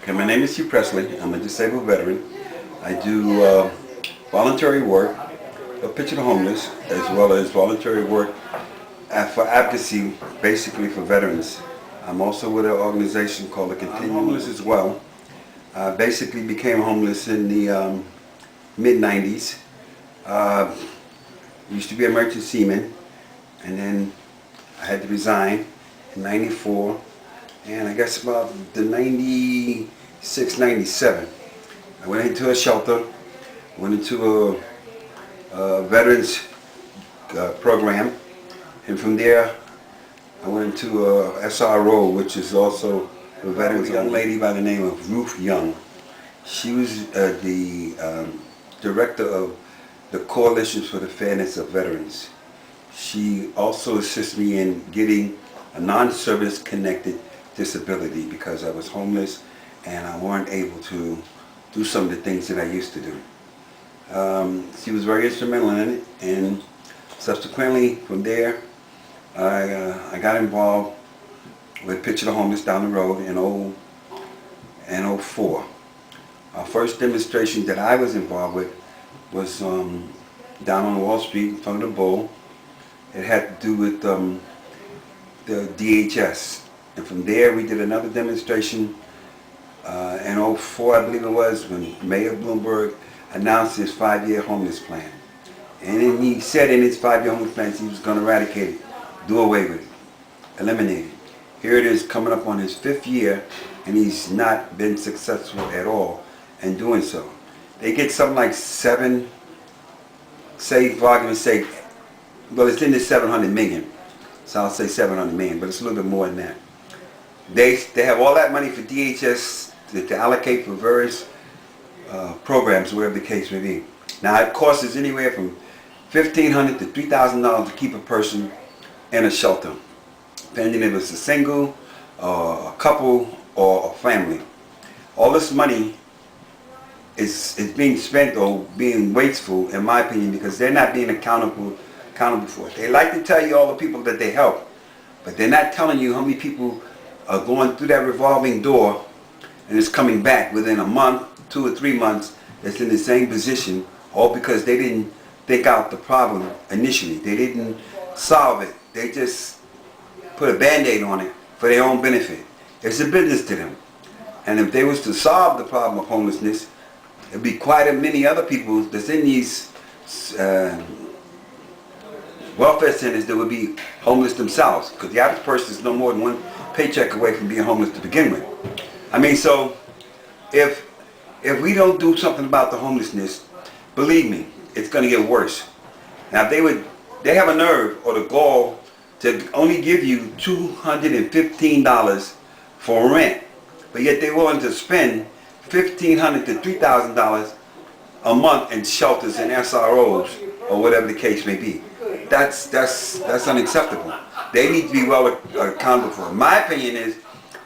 Okay, my name is Hugh Pressley. I'm a disabled veteran. I do voluntary work, a picture the homeless, as well as voluntary work for advocacy, basically for veterans. I'm also with an organization called the Continue Homeless as well. I basically became homeless in the mid-90s. Used to be a merchant seaman, and then I had to resign in 94, and I guess about the 96, 97. I went into a shelter, went into a veterans program, and from there I went into a SRO, which is also a veterans. A young lady by the name of Ruth Young. She was the director of the Coalitions for the Fairness of Veterans. She also assists me in getting a non-service connected disability because I was homeless and I weren't able to do some of the things that I used to do. She was very instrumental in it, and subsequently from there I got involved with Picture the Homeless down the road in 04. Our first demonstration that I was involved with was down on Wall Street in front of the Bull. It had to do with the DHS. And from there we did another demonstration in 04, I believe it was, when Mayor Bloomberg announced his 5-year homeless plan. And then he said in his 5-year homeless plan he was going to eradicate it, do away with it, eliminate it. Here it is coming up on his 5th year, and he's not been successful at all in doing so. They get something like say for argument's sake, well, it's in the 700 million, so I'll say 700 million, but it's a little bit more than that. They have all that money for DHS to allocate for various programs, whatever the case may be. Now it costs anywhere from $1,500 to $3,000 to keep a person in a shelter, depending if it's a single, a couple, or a family. All this money is being spent or being wasteful, in my opinion, because they're not being accountable for it. They like to tell you all the people that they help, but they're not telling you how many people are going through that revolving door and it's coming back within a month, 2 or 3 months, that's in the same position, all because they didn't think out the problem initially. They didn't solve it. They just put a band-aid on it for their own benefit. It's a business to them. And if they was to solve the problem of homelessness, there'd be quite a many other people that's in these welfare centers that would be homeless themselves, because the average person is no more than one paycheck away from being homeless to begin with. I mean, so if we don't do something about the homelessness, believe me, it's going to get worse. Now, they have a nerve or the gall to only give you $215 for rent, but yet they're willing to spend $1,500 to $3,000 a month in shelters and SROs or whatever the case may be. That's unacceptable. They need to be well accountable for. My opinion is,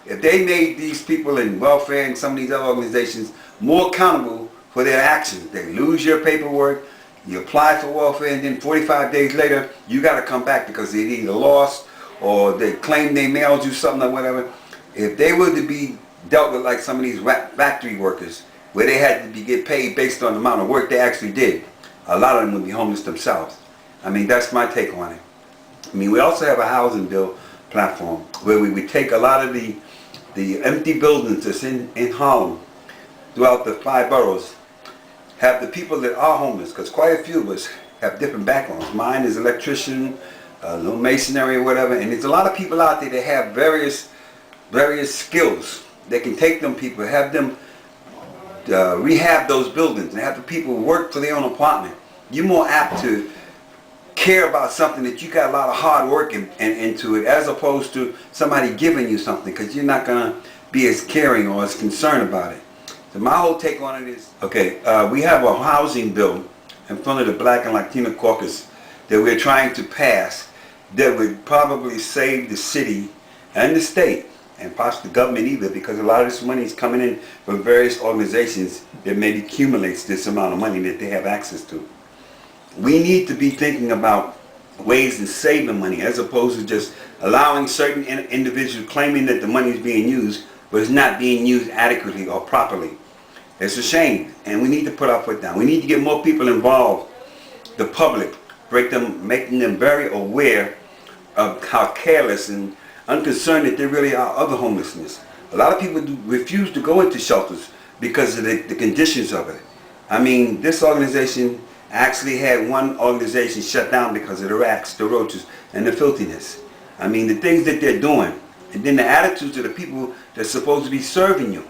if they made these people in welfare and some of these other organizations more accountable for their actions, they lose your paperwork, you apply for welfare, and then 45 days later you got to come back because they either lost or they claim they mailed you something or whatever. If they were to be dealt with like some of these factory workers, where they had to get paid based on the amount of work they actually did, a lot of them would be homeless themselves. I mean, that's my take on it. I mean, we also have a housing bill platform where we would take a lot of the empty buildings that's in Harlem throughout the 5 boroughs, have the people that are homeless, because quite a few of us have different backgrounds. Mine is electrician, a little masonry or whatever, and there's a lot of people out there that have various skills. They can take them people, have them rehab those buildings, and have the people work for their own apartment. You're more apt to care about something that you got a lot of hard work into it, as opposed to somebody giving you something, because you're not going to be as caring or as concerned about it. So my whole take on it is, okay, we have a housing bill in front of the Black and Latino caucus that we're trying to pass that would probably save the city and the state, and possibly the government either, because a lot of this money is coming in from various organizations that maybe accumulates this amount of money that they have access to. We need to be thinking about ways to save the money, as opposed to just allowing certain individuals claiming that the money is being used but it's not being used adequately or properly. It's a shame, and we need to put our foot down. We need to get more people involved, the public, making them very aware of how careless and unconcerned that there really are other homelessness. A lot of people refuse to go into shelters because of the conditions of it. I mean, this organization actually had one organization shut down because of the rats, the roaches, and the filthiness. I mean, the things that they're doing, and then the attitudes of the people that's supposed to be serving you.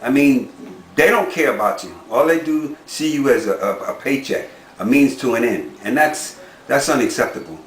I mean, they don't care about you. All they do see you as a paycheck, a means to an end, and that's unacceptable.